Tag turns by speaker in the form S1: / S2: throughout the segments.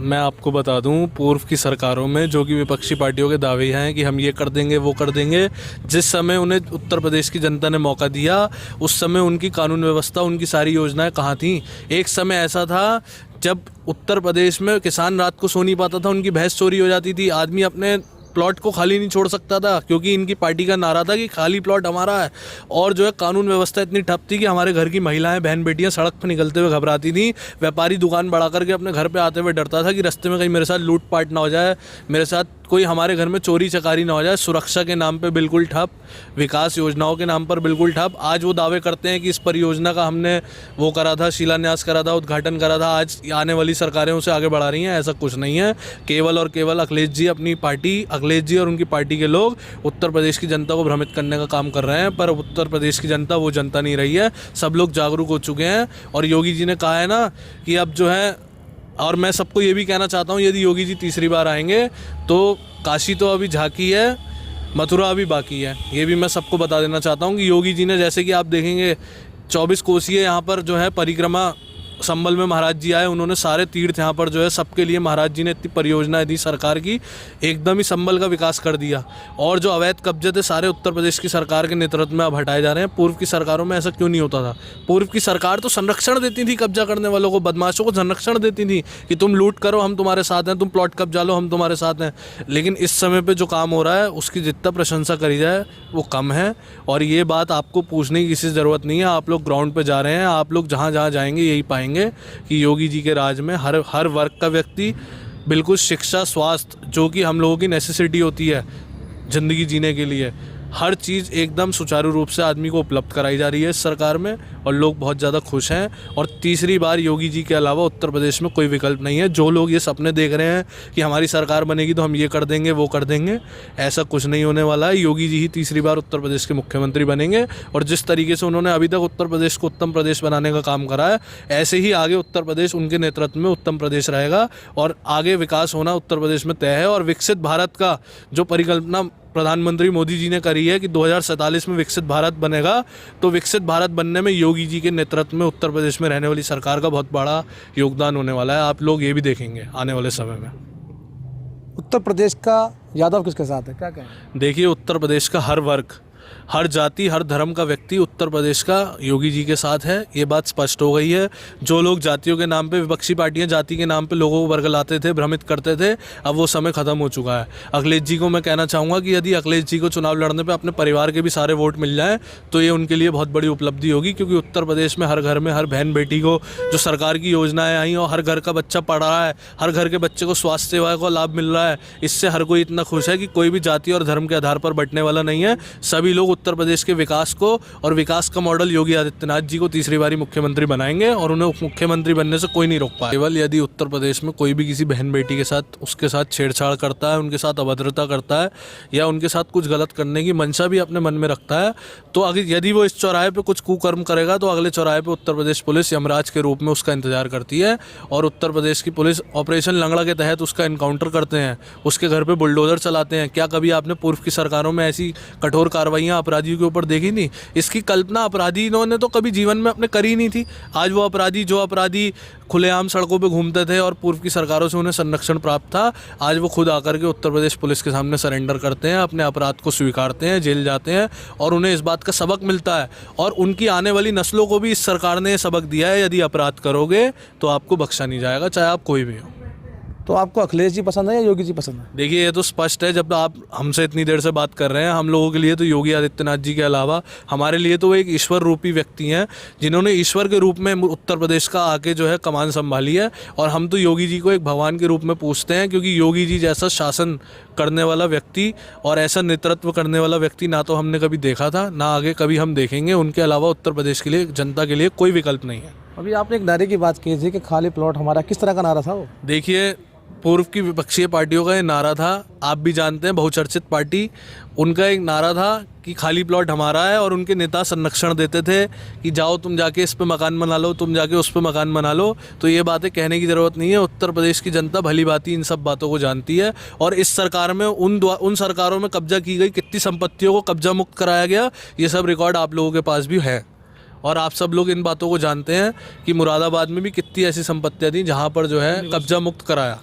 S1: मैं आपको बता दूं, पूर्व की सरकारों में जो कि विपक्षी पार्टियों के दावे हैं कि हम ये कर देंगे वो कर देंगे, जिस समय उन्हें उत्तर प्रदेश की जनता ने मौका दिया उस समय उनकी कानून व्यवस्था, उनकी सारी योजनाएं कहाँ थीं। एक समय ऐसा था जब उत्तर प्रदेश में किसान रात को सो नहीं पाता था, उनकी भैंस चोरी हो जाती थी, आदमी अपने प्लॉट को खाली नहीं छोड़ सकता था क्योंकि इनकी पार्टी का नारा था कि खाली प्लॉट हमारा है। और जो है कानून व्यवस्था इतनी ठप थी कि हमारे घर की महिलाएं, बहन बेटियां सड़क पर निकलते हुए घबराती थी। व्यापारी दुकान बढ़ा करके अपने घर पे आते हुए डरता था कि रास्ते में कहीं मेरे साथ लूटपाट ना हो जाए, मेरे साथ कोई हमारे घर में चोरी चकारी ना हो जाए। सुरक्षा के नाम पे बिल्कुल ठप, विकास योजनाओं के नाम पर बिल्कुल ठप। आज वो दावे करते हैं कि इस परियोजना का हमने वो करा था, शिलान्यास करा था, उद्घाटन करा था, आज आने वाली सरकारें उसे आगे बढ़ा रही हैं। ऐसा कुछ नहीं है। केवल और केवल अखिलेश जी, अपनी पार्टी, अखिलेश जी और उनकी पार्टी के लोग उत्तर प्रदेश की जनता को भ्रमित करने का काम कर रहे हैं। पर उत्तर प्रदेश की जनता वो जनता नहीं रही है। सब लोग जागरूक हो चुके हैं। और योगी जी ने कहा है ना कि अब जो है, और मैं सबको ये भी कहना चाहता हूँ, यदि योगी जी तीसरी बार आएंगे तो काशी तो अभी झांकी है, मथुरा अभी बाकी है। ये भी मैं सबको बता देना चाहता हूँ कि योगी जी ने, जैसे कि आप देखेंगे 24 कोसीय यहाँ पर जो है परिक्रमा, संबल में महाराज जी आए, उन्होंने सारे तीर्थ यहाँ पर जो है सबके लिए महाराज जी ने इतनी परियोजनाएं दी सरकार की, एकदम ही संबल का विकास कर दिया। और जो अवैध कब्जे थे सारे उत्तर प्रदेश की सरकार के नेतृत्व में अब हटाए जा रहे हैं। पूर्व की सरकारों में ऐसा क्यों नहीं होता था? पूर्व की सरकार तो संरक्षण देती थी कब्जा करने वालों को, बदमाशों को संरक्षण देती थी कि तुम लूट करो हम तुम्हारे साथ हैं, तुम प्लॉट कब्जा लो हम तुम्हारे साथ हैं। लेकिन इस समय पर जो काम हो रहा है उसकी जितना प्रशंसा करी जाए वो कम है। और ये बात आपको पूछने की किसी ज़रूरत नहीं है। आप लोग ग्राउंड पर जा रहे हैं, आप लोग जहाँ जहाँ जाएंगे यही पाएंगे कि योगी जी के राज में हर वर्ग का व्यक्ति, बिल्कुल शिक्षा, स्वास्थ्य, जो कि हम लोगों की नेसेसिटी होती है ज़िंदगी जीने के लिए, हर चीज़ एकदम सुचारू रूप से आदमी को उपलब्ध कराई जा रही है इस सरकार में। और लोग बहुत ज़्यादा खुश हैं। और तीसरी बार योगी जी के अलावा उत्तर प्रदेश में कोई विकल्प नहीं है। जो लोग ये सपने देख रहे हैं कि हमारी सरकार बनेगी तो हम ये कर देंगे वो कर देंगे, ऐसा कुछ नहीं होने वाला है। योगी जी ही तीसरी बार उत्तर प्रदेश के मुख्यमंत्री बनेंगे। और जिस तरीके से उन्होंने अभी तक उत्तर प्रदेश को उत्तम प्रदेश बनाने का काम करा है, ऐसे ही आगे उत्तर प्रदेश उनके नेतृत्व में उत्तम प्रदेश रहेगा। और आगे विकास होना उत्तर प्रदेश में तय है। और विकसित भारत का जो परिकल्पना प्रधानमंत्री मोदी जी ने करी है कि 2047 में विकसित भारत बनेगा, तो विकसित भारत बनने में योगी जी के नेतृत्व में उत्तर प्रदेश में रहने वाली सरकार का बहुत बड़ा योगदान होने वाला है। आप लोग ये भी देखेंगे आने वाले समय में।
S2: उत्तर प्रदेश का यादव किसके साथ है, क्या कहें?
S1: देखिए, उत्तर प्रदेश का हर वर्ग, हर जाति, हर धर्म का व्यक्ति उत्तर प्रदेश का योगी जी के साथ है। ये बात स्पष्ट हो गई है। जो लोग जातियों के नाम पे, विपक्षी पार्टियां जाति के नाम पे लोगों को वर्गलाते थे, भ्रमित करते थे, अब वो समय खत्म हो चुका है। अखिलेश जी को मैं कहना चाहूँगा कि यदि अखिलेश जी को चुनाव लड़ने पे अपने परिवार के भी सारे वोट मिल जाएँ तो ये उनके लिए बहुत बड़ी उपलब्धि होगी। क्योंकि उत्तर प्रदेश में हर घर में, हर बहन बेटी को जो सरकार की योजनाएँ आई और हर घर का बच्चा पढ़ रहा है, हर घर के बच्चे को स्वास्थ्य सेवा का लाभ मिल रहा है, इससे हर कोई इतना खुश है कि कोई भी जाति और धर्म के आधार पर बंटने वाला नहीं है। सभी लोग उत्तर प्रदेश के विकास को और विकास का मॉडल योगी आदित्यनाथ जी को तीसरी बारी मुख्यमंत्री बनाएंगे और उन्हें उप मुख्यमंत्री बनने से कोई नहीं रोक पाए। केवल यदि उत्तर प्रदेश में कोई भी किसी बहन बेटी के साथ, उसके साथ छेड़छाड़ करता है, उनके साथ अभद्रता करता है या उनके साथ कुछ गलत करने की मंशा भी अपने मन में रखता है, तो अगर यदि वो इस चौराहे पे कुछ कुकर्म करेगा तो अगले चौराहे पे उत्तर प्रदेश पुलिस यमराज के रूप में उसका इंतजार करती है। और उत्तर प्रदेश की पुलिस ऑपरेशन लंगड़ा के तहत उसका इनकाउंटर करते हैं, उसके घर पे बुलडोजर चलाते हैं। क्या कभी आपने पूर्व की सरकारों में ऐसी कठोर कार्रवाइयाँ अपराधियों के ऊपर देखी नहीं? इसकी कल्पना अपराधियों ने तो कभी जीवन में अपने करी नहीं थी। आज वो अपराधी, जो अपराधी खुलेआम सड़कों पे घूमते थे और पूर्व की सरकारों से उन्हें संरक्षण प्राप्त था, आज वो खुद आकर के उत्तर प्रदेश पुलिस के सामने सरेंडर करते हैं, अपने अपराध को स्वीकारते हैं, जेल जाते हैं और उन्हें इस बात का सबक मिलता है। और उनकी आने वाली नस्लों को भी इस सरकार ने सबक दिया है, यदि अपराध करोगे तो आपको बख्शा नहीं जाएगा, चाहे आप कोई भी हो।
S2: तो आपको अखिलेश जी पसंद है या योगी जी पसंद है?
S1: देखिए, ये तो स्पष्ट है। जब आप हमसे इतनी देर से बात कर रहे हैं, हम लोगों के लिए तो योगी आदित्यनाथ जी के अलावा हमारे लिए तो वो एक ईश्वर रूपी व्यक्ति हैं, जिन्होंने ईश्वर के रूप में उत्तर प्रदेश का आके जो है कमान संभाली है। और हम तो योगी जी को एक भगवान के रूप में पूछते हैं, क्योंकि योगी जी जैसा शासन करने वाला व्यक्ति और ऐसा नेतृत्व करने वाला व्यक्ति ना तो हमने कभी देखा था, ना आगे कभी हम देखेंगे। उनके अलावा उत्तर प्रदेश के लिए, जनता के लिए कोई विकल्प नहीं है।
S2: अभी आपने एक नारे की बात की थी कि खाली प्लॉट हमारा, किस तरह का नारा था वो?
S1: देखिए, पूर्व की विपक्षीय पार्टियों का ये नारा था, आप भी जानते हैं, बहुचर्चित पार्टी, उनका एक नारा था कि खाली प्लॉट हमारा है। और उनके नेता संरक्षण देते थे कि जाओ तुम जाके इस पे मकान बना लो, तुम जाके उस पे मकान बना लो। तो ये बातें कहने की ज़रूरत नहीं है। उत्तर प्रदेश की जनता भली भांति इन सब बातों को जानती है। और इस सरकार में उन सरकारों में कब्जा की गई कितनी संपत्तियों को कब्जा मुक्त कराया गया, ये सब रिकॉर्ड आप लोगों के पास भी है। और आप सब लोग इन बातों को जानते हैं कि मुरादाबाद में भी कितनी ऐसी संपत्तियां थी जहां पर जो है कब्जा मुक्त कराया।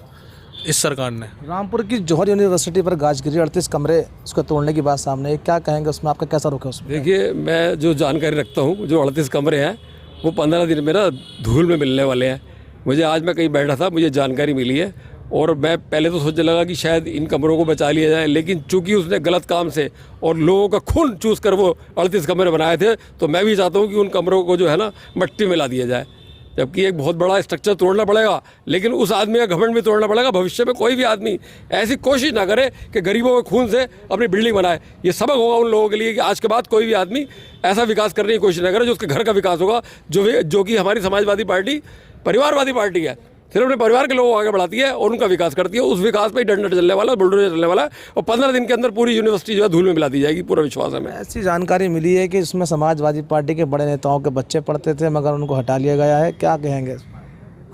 S1: इस सरकार ने।
S2: रामपुर की जौहर यूनिवर्सिटी पर गाज गिरी 38 कमरे उसको तोड़ने की बात सामने है, क्या कहेंगे उसमें, आपका कैसा रुख है उसमें?
S3: देखिए, मैं जो जानकारी रखता हूँ, जो 38 कमरे हैं वो 15 दिन में ना धूल में मिलने वाले हैं। मुझे आज मैं कहीं बैठा था, मुझे जानकारी मिली है और मैं पहले तो सोचने लगा कि शायद इन कमरों को बचा लिया जाए, लेकिन चूंकि उसने गलत काम से और लोगों का खून चूस कर वो 38 कमरे बनाए थे, तो मैं भी चाहता हूँ कि उन कमरों को जो है ना मट्टी में ला दिया जाए। जबकि एक बहुत बड़ा स्ट्रक्चर तोड़ना पड़ेगा, लेकिन उस आदमी का घमंड भी तोड़ना पड़ेगा। भविष्य में कोई भी आदमी ऐसी कोशिश ना करे कि गरीबों के खून से अपनी बिल्डिंग बनाए। ये सबक होगा उन लोगों के लिए कि आज के बाद कोई भी आदमी ऐसा विकास करने की कोशिश ना करे जो उसके घर का विकास होगा, जो कि हमारी समाजवादी पार्टी परिवारवादी पार्टी है। सिर्फ अपने परिवार के लोगों को आगे बढ़ाती है और उनका विकास करती है। उस विकास पे ही डंडा चलने वाला, बुलडोजर चलने वाला है और 15 दिन के अंदर पूरी यूनिवर्सिटी जो है धूल में मिला दी जाएगी, पूरा विश्वास है हमें।
S2: ऐसी जानकारी मिली है कि इसमें समाजवादी पार्टी के बड़े नेताओं के बच्चे पढ़ते थे मगर उनको हटा लिया गया है, क्या कहेंगे?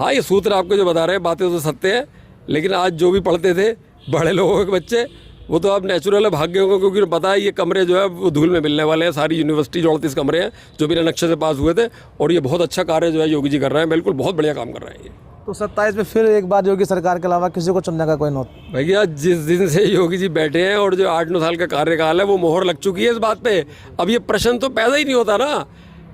S3: हाँ, ये सूत्र आपको जो बता रहे हैं बातें तो सत्य है, लेकिन आज जो भी पढ़ते थे बड़े लोगों के बच्चे वो तो अब नेचुरल भाग्य होंगे, क्योंकि उन्हें पता है ये कमरे जो है वो धूल में मिलने वाले हैं। सारी यूनिवर्सिटी जो 38 कमरे हैं जो बिना नक्शे से पास हुए थे, और ये बहुत अच्छा कार्य जो है योगी जी कर रहे हैं, बिल्कुल बहुत बढ़िया काम कर रहे हैं ये।
S2: तो 27 में फिर एक बार योगी सरकार के अलावा किसी को चुनने का कोई नोट?
S3: भैया, जिस दिन से योगी जी बैठे हैं और जो 8-9 साल का कार्यकाल है वो मोहर लग चुकी है इस बात पे। अब ये प्रश्न तो पैदा ही नहीं होता ना,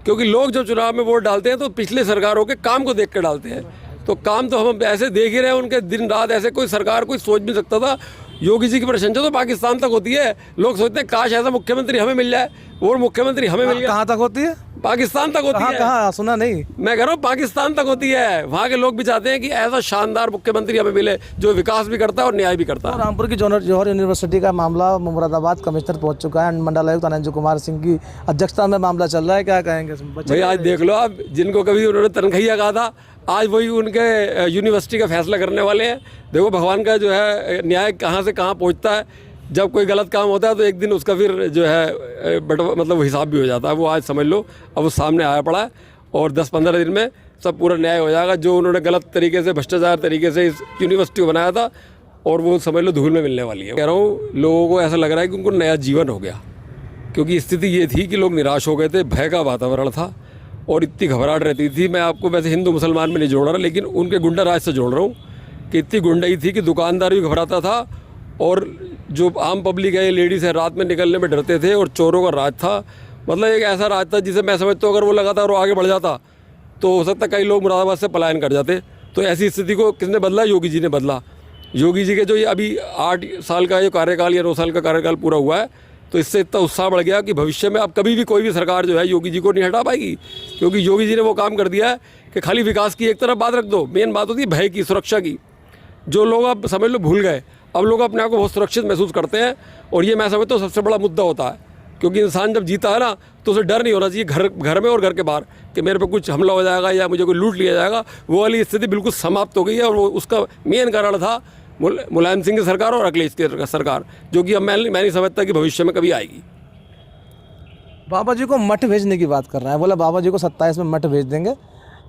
S3: क्योंकि लोग जब चुनाव में वोट डालते हैं तो पिछले सरकारों के काम को देख कर डालते हैं। तो काम तो हम ऐसे देख ही रहे हैं उनके, दिन रात ऐसे कोई सरकार कोई सोच भी सकता था। योगी जी की प्रशंसा तो पाकिस्तान तक होती है। लोग सोचते हैं काश ऐसा मुख्यमंत्री हमें मिल जाए, और मुख्यमंत्री हमें मिल गया।
S2: कहाँ तक होती है?
S3: पाकिस्तान तक होती है।
S2: कहाँ सुना नहीं।
S3: मैं कह रहा हूँ पाकिस्तान तक होती है। वहाँ के लोग भी चाहते हैं कि ऐसा शानदार मुख्यमंत्री हमें मिले जो विकास भी करता है और न्याय भी करता है।
S2: रामपुर की जौहर यूनिवर्सिटी का मामला मुरादाबाद कमिश्नर पहुंच चुका है। मंडलायुक्त अनंजू कुमार सिंह की अध्यक्षता में मामला चल रहा है, क्या कहेंगे?
S3: भाई, आज देख लो आप, जिनको कभी उन्होंने तनखैया कहा था, आज वही उनके यूनिवर्सिटी का फैसला करने वाले हैं। देखो भगवान का जो है न्याय कहाँ से कहाँ पहुँचता है। जब कोई गलत काम होता है तो एक दिन उसका फिर जो है मतलब हिसाब भी हो जाता है। वो आज समझ लो अब वो सामने आया पड़ा है और 10-15 दिन में सब पूरा न्याय हो जाएगा। जो उन्होंने गलत तरीके से, भ्रष्टाचार तरीके से इस यूनिवर्सिटी को बनाया था, और वो समझ लो धूल में मिलने वाली है। कह रहा हूँ, लोगों को ऐसा लग रहा है कि उनको नया जीवन हो गया, क्योंकि स्थिति ये थी कि लोग निराश हो गए थे, भय का वातावरण था और इतनी घबराहट रहती थी। मैं आपको वैसे हिंदू मुसलमान में नहीं जोड़ रहा, लेकिन उनके गुंडा राज से जोड़ रहा हूँ कि इतनी गुंडाई थी कि दुकानदार भी घबराता था, और जो आम पब्लिक है, लेडीज़ है, रात में निकलने में डरते थे, और चोरों का राज था। मतलब एक ऐसा राज था जिसे मैं समझता हूँ अगर वो लगातार वो आगे बढ़ जाता तो हो सकता है कई लोग मुरादाबाद से पलायन कर जाते। तो ऐसी स्थिति को किसने बदला? योगी जी ने बदला। योगी जी के जो ये अभी 8 साल का ये कार्यकाल या 9 साल का कार्यकाल पूरा हुआ है, तो इससे इतना उत्साह बढ़ गया कि भविष्य में अब कभी भी कोई भी सरकार जो है योगी जी को नहीं हटा पाएगी, क्योंकि योगी जी ने वो काम कर दिया है कि खाली विकास की एक तरफ बात रख दो, मेन बात होती है भय की, सुरक्षा की, जो लोग अब समझ लो भूल गए। अब लोग अपने आप को बहुत सुरक्षित महसूस करते हैं, और ये मैं समझता हूँ सबसे बड़ा मुद्दा होता है, क्योंकि इंसान जब जीता है ना तो उसे डर नहीं होना चाहिए घर में और घर के बाहर कि मेरे पे कुछ हमला हो जाएगा या मुझे कोई लूट लिया जाएगा। वो वाली स्थिति बिल्कुल समाप्त हो गई है, और वो उसका मेन कारण था मुलायम सिंह की सरकार और अखिलेश की सरकार, जो कि अब मैं नहीं समझता कि भविष्य में कभी आएगी।
S2: बाबा जी को मठ भेजने की बात कर रहा है, बोला बाबा जी को 27 में मठ भेज देंगे,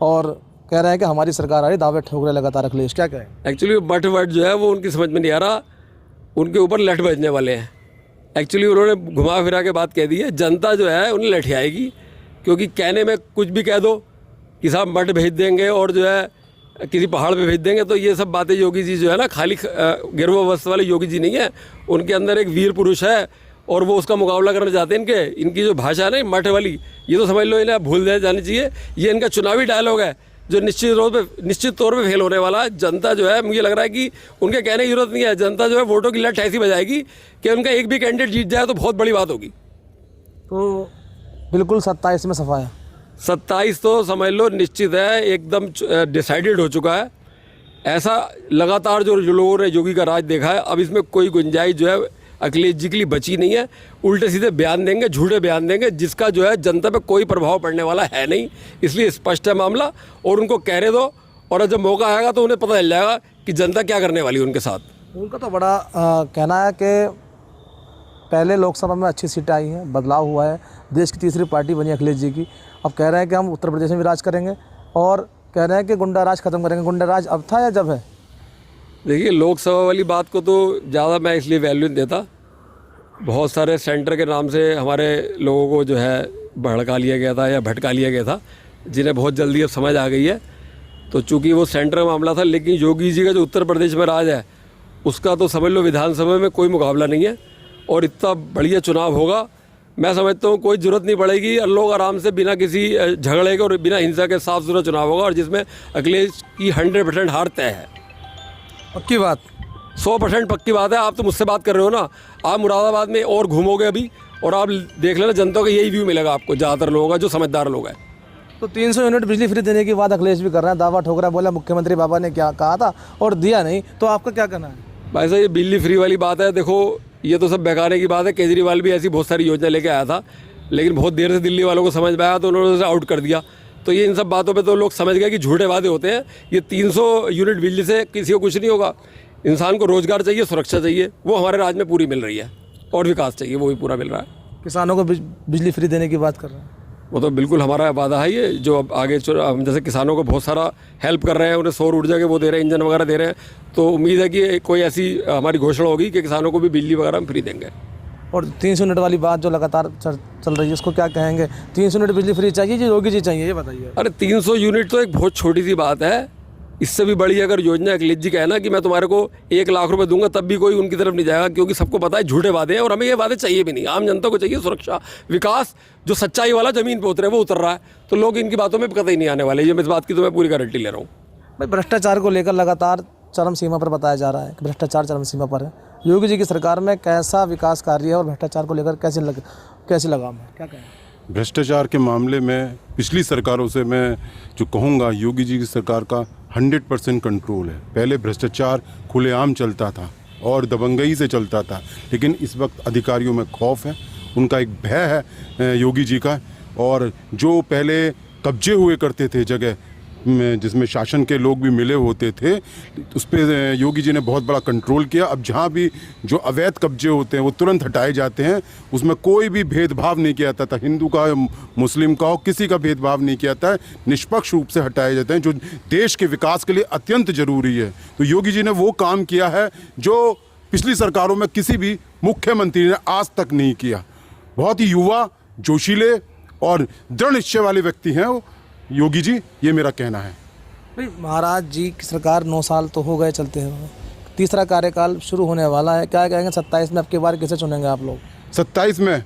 S2: और कह रहे हैं कि हमारी सरकार आ रही, दावे ठोक रहे लगातार अखिलेश, क्या कहें?
S3: एक्चुअली मठ वट जो है वो उनकी समझ में नहीं आ रहा, उनके ऊपर लठ बजने वाले हैं। एक्चुअली उन्होंने घुमा फिरा के बात कह दी है, जनता जो है उन्हें लठियाएगी, क्योंकि कहने में कुछ भी कह दो कि साहब मठ भेज देंगे और जो है किसी पहाड़ पे भेज देंगे, तो ये सब बातें योगी जी जो है ना, खाली गिरवावस्थ वाले योगी जी नहीं है, उनके अंदर एक वीर पुरुष है और वो उसका मुकाबला करना चाहते हैं। इनकी जो भाषा है ना मठ वाली, ये तो समझ लो इन्हें भूल जानी चाहिए। ये इनका चुनावी डायलॉग है जो निश्चित तौर पे फेल होने वाला। जनता जो है, मुझे लग रहा है कि उनके कहने की जरूरत नहीं है, जनता जो है वोटों की लठ ऐसी बजाएगी कि उनका एक भी कैंडिडेट जीत जाए तो बहुत बड़ी बात होगी।
S2: तो बिल्कुल 27 में सफा है।
S3: 27 तो समझ लो निश्चित है, एकदम डिसाइडेड हो चुका है। ऐसा लगातार जो लोगों ने योगी का राज देखा है, अब इसमें कोई गुंजाइश जो है अखिलेश जी के लिए बची नहीं है। उल्टे सीधे बयान देंगे, झूठे बयान देंगे, जिसका जो है जनता पे कोई प्रभाव पड़ने वाला है नहीं। इसलिए स्पष्ट है मामला, और उनको कहने दो, और जब मौका आएगा तो उन्हें पता चल जाएगा कि जनता क्या करने वाली है उनके साथ।
S2: उनका तो बड़ा कहना है कि पहले लोकसभा में अच्छी सीटें आई हैं, बदलाव हुआ है, देश की तीसरी पार्टी बनी अखिलेश जी की। अब कह रहे हैं कि हम उत्तर प्रदेश में भी राज करेंगे, और कह रहे हैं कि गुंडा राज खत्म करेंगे। गुंडा राज अब था या जब है?
S3: देखिए, लोकसभा वाली बात को तो ज़्यादा मैं इसलिए वैल्यू नहीं देता। बहुत सारे सेंटर के नाम से हमारे लोगों को जो है भड़का लिया गया था या भटका लिया गया था, जिन्हें बहुत जल्दी अब समझ आ गई है। तो चूंकि वो सेंटर का मामला था, लेकिन योगी जी का जो उत्तर प्रदेश में राज है उसका तो समझ लो विधानसभा में कोई मुकाबला नहीं है। और इतना बढ़िया चुनाव होगा, मैं समझता हूँ कोई ज़रूरत नहीं पड़ेगी और लोग आराम से बिना किसी झगड़े के और बिना हिंसा के साफ सुथरा चुनाव होगा, और जिसमें अखिलेश की 100% हार तय है।
S2: पक्की बात।
S3: 100% पक्की बात है। आप तो मुझसे बात कर रहे हो ना, आप मुरादाबाद में और घूमोगे अभी और आप देख लेना, जनता का यही व्यू मिलेगा आपको, ज़्यादातर लोगों का जो समझदार लोग हैं।
S2: तो 300 यूनिट बिजली फ्री देने की बात अखिलेश भी कर रहे हैं, दावा ठोक रहा है, बोला मुख्यमंत्री बाबा ने क्या कहा था और दिया नहीं, तो आपका क्या कहना है?
S3: भाई साहब, ये बिजली फ्री वाली बात है, देखो ये तो सब बेकारे की बात है। केजरीवाल भी ऐसी बहुत सारी योजना लेके आया था, लेकिन बहुत देर से दिल्ली वालों को समझ में आया तो उन्होंने उसे आउट कर दिया। तो ये इन सब बातों पे तो लोग समझ गए कि झूठे वादे होते हैं। ये 300 यूनिट बिजली से किसी को कुछ नहीं होगा। इंसान को रोजगार चाहिए, सुरक्षा चाहिए, वो हमारे राज्य में पूरी मिल रही है, और विकास चाहिए, वो भी पूरा मिल रहा है।
S2: किसानों को बिजली फ्री देने की बात कर रहे हैं,
S3: वो तो बिल्कुल हमारा वादा है ये, जो अब आगे हम जैसे किसानों को बहुत सारा हेल्प कर रहे हैं, उन्हें सौर ऊर्जा के वो दे रहे हैं, इंजन वगैरह दे रहे हैं, तो उम्मीद है कि कोई ऐसी हमारी घोषणा होगी कि किसानों को भी बिजली वगैरह हम फ्री देंगे।
S2: और 300 यूनिट वाली बात जो लगातार चल रही है, उसको क्या कहेंगे? 300 यूनिट बिजली फ्री चाहिए जी, योगी जी चाहिए, ये बताइए।
S3: अरे 300 यूनिट तो एक बहुत छोटी सी बात है। इससे भी बड़ी अगर योजना अखिलेश जी कहना कि मैं तुम्हारे को 1 लाख रुपए दूंगा, तब भी कोई उनकी तरफ नहीं जाएगा, क्योंकि सबको पता है झूठे वादे हैं और हमें ये वादे चाहिए भी नहीं। आम जनता को चाहिए सुरक्षा, विकास, जो सच्चाई वाला जमीन पे उतरे वो उतर रहा है, तो लोग इनकी बातों में कतई नहीं आने वाले। ये मैं इस बात की तो मैं पूरी गारंटी ले रहा हूँ।
S2: भाई भ्रष्टाचार को लेकर लगातार चरम सीमा पर बताया जा रहा है कि भ्रष्टाचार चरम सीमा पर है। योगी जी की सरकार में कैसा विकास कार्य है और भ्रष्टाचार को लेकर कैसे लगाम है, क्या कहें?
S4: भ्रष्टाचार के मामले में पिछली सरकारों से मैं जो कहूँगा, योगी जी की सरकार का 100% कंट्रोल है। पहले भ्रष्टाचार खुलेआम चलता था और दबंगई से चलता था, लेकिन इस वक्त अधिकारियों में खौफ है, उनका एक भय है योगी जी का। और जो पहले कब्जे हुए करते थे जगह जिसमें शासन के लोग भी मिले होते थे, उस पर योगी जी ने बहुत बड़ा कंट्रोल किया। अब जहाँ भी जो अवैध कब्जे होते हैं वो तुरंत हटाए जाते हैं, उसमें कोई भी भेदभाव नहीं किया जाता था, हिंदू का मुस्लिम का हो, किसी का भेदभाव नहीं किया जाता है, निष्पक्ष रूप से हटाए जाते हैं, जो देश के विकास के लिए अत्यंत जरूरी है। तो योगी जी ने वो काम किया है जो पिछली सरकारों में किसी भी मुख्यमंत्री ने आज तक नहीं किया। बहुत ही युवा, जोशीले और दृढ़ निश्चय वाले व्यक्ति हैं वो योगी जी, ये मेरा कहना है।
S2: भाई महाराज जी की सरकार 9 साल तो हो गए चलते हुए, तीसरा कार्यकाल शुरू होने वाला है, क्या कहेंगे 27 में अब की बार किसे चुनेंगे आप लोग?
S4: 27 में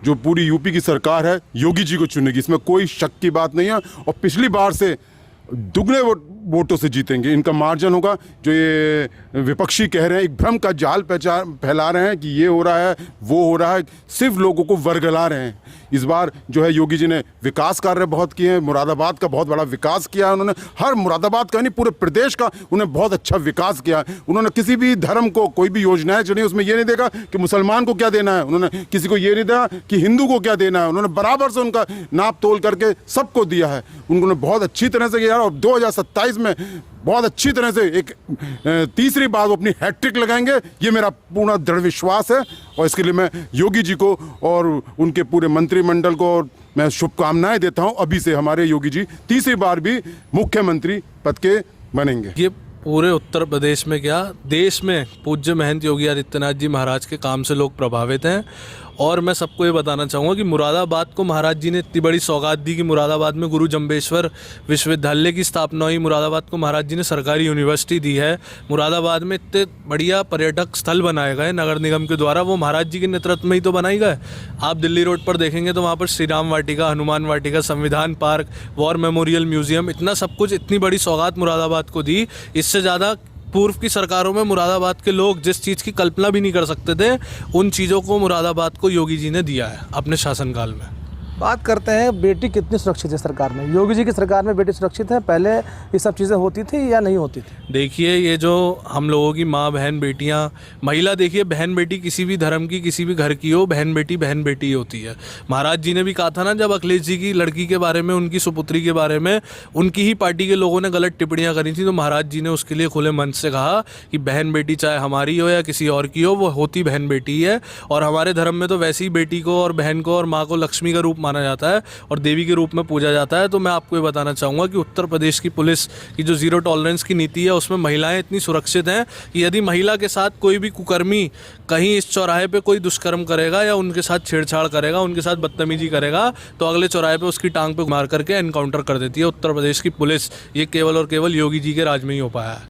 S4: जो पूरी यूपी की सरकार है योगी जी को चुनेगी, इसमें कोई शक की बात नहीं है। और पिछली बार से दुगने वोटों से जीतेंगे, इनका मार्जिन होगा। जो ये विपक्षी कह रहे हैं, एक भ्रम का जाल फैला रहे हैं कि ये हो रहा है वो हो रहा है, सिर्फ लोगों को वर्गला रहे हैं। इस बार जो है योगी जी ने विकास कार्य बहुत किए हैं, मुरादाबाद का बहुत बड़ा विकास किया है उन्होंने, हर मुरादाबाद का नहीं पूरे प्रदेश का उन्होंने बहुत अच्छा विकास किया है। उन्होंने किसी भी धर्म को कोई भी योजनाएं चुनी उसमें ये नहीं देखा कि मुसलमान को क्या देना है, उन्होंने किसी को ये नहीं दिया कि हिंदू को क्या देना है, उन्होंने बराबर से उनका नाप तोल करके सबको दिया है। उन्होंने बहुत अच्छी तरह से किया और 2027 में बहुत अच्छी तरह से एक तीसरी बार वो अपनी हैट्रिक लगाएंगे, ये मेरा पूर्ण दृढ़ विश्वास है। और इसके लिए मैं योगी जी को और उनके पूरे मंत्रिमंडल को मैं शुभकामनाएं देता हूं। अभी से हमारे योगी जी तीसरी बार भी मुख्यमंत्री पद के बनेंगे।
S1: ये पूरे उत्तर प्रदेश में क्या देश में पूज्य महंत योगी आदित्यनाथ जी महाराज के काम से लोग प्रभावित हैं। और मैं सबको ये बताना चाहूँगा कि मुरादाबाद को महाराज जी ने इतनी बड़ी सौगात दी कि मुरादाबाद में गुरु जम्बेश्वर विश्वविद्यालय की स्थापना हुई, मुरादाबाद को महाराज जी ने सरकारी यूनिवर्सिटी दी है, मुरादाबाद में इतने बढ़िया पर्यटक स्थल बनाए गए नगर निगम के द्वारा, वो महाराज जी के नेतृत्व में ही तो बनाई गए। आप दिल्ली रोड पर देखेंगे तो वहाँ पर श्री राम वाटिका, हनुमान वाटिका, संविधान पार्क, वॉर मेमोरियल म्यूजियम, इतना सब कुछ, इतनी बड़ी सौगात मुरादाबाद को दी। इससे ज़्यादा पूर्व की सरकारों में मुरादाबाद के लोग जिस चीज़ की कल्पना भी नहीं कर सकते थे, उन चीज़ों को मुरादाबाद को योगी जी ने दिया है अपने शासनकाल में।
S2: बात करते हैं बेटी कितनी सुरक्षित है सरकार में। योगी जी की सरकार में बेटी सुरक्षित है, पहले ये सब चीज़ें होती थी या नहीं होती थी?
S1: देखिए, ये जो हम लोगों की माँ बहन बेटियाँ, महिला, देखिए बहन बेटी किसी भी धर्म की किसी भी घर की हो, बहन बेटी ही होती है। महाराज जी ने भी कहा था ना, जब अखिलेश जी की लड़की के बारे में, उनकी सुपुत्री के बारे में उनकी ही पार्टी के लोगों ने गलत टिप्पणियाँ करी थी, तो महाराज जी ने उसके लिए खुले मन से कहा कि बहन बेटी चाहे हमारी हो या किसी और की हो, वो होती बहन बेटी है। और हमारे धर्म में तो वैसे ही बेटी को और बहन को और माँ को लक्ष्मी का रूप माना जाता है और देवी के रूप में पूजा जाता है। तो मैं आपको ये बताना चाहूँगा कि उत्तर प्रदेश की पुलिस की जो ज़ीरो टॉलरेंस की नीति है उसमें महिलाएं इतनी सुरक्षित हैं कि यदि महिला के साथ कोई भी कुकर्मी कहीं इस चौराहे पे कोई दुष्कर्म करेगा या उनके साथ छेड़छाड़ करेगा, उनके साथ बदतमीजी करेगा, तो अगले चौराहे पे उसकी टांग पे मार करके एनकाउंटर कर देती है उत्तर प्रदेश की पुलिस। ये केवल और केवल योगी जी के राज में ही हो पाया है।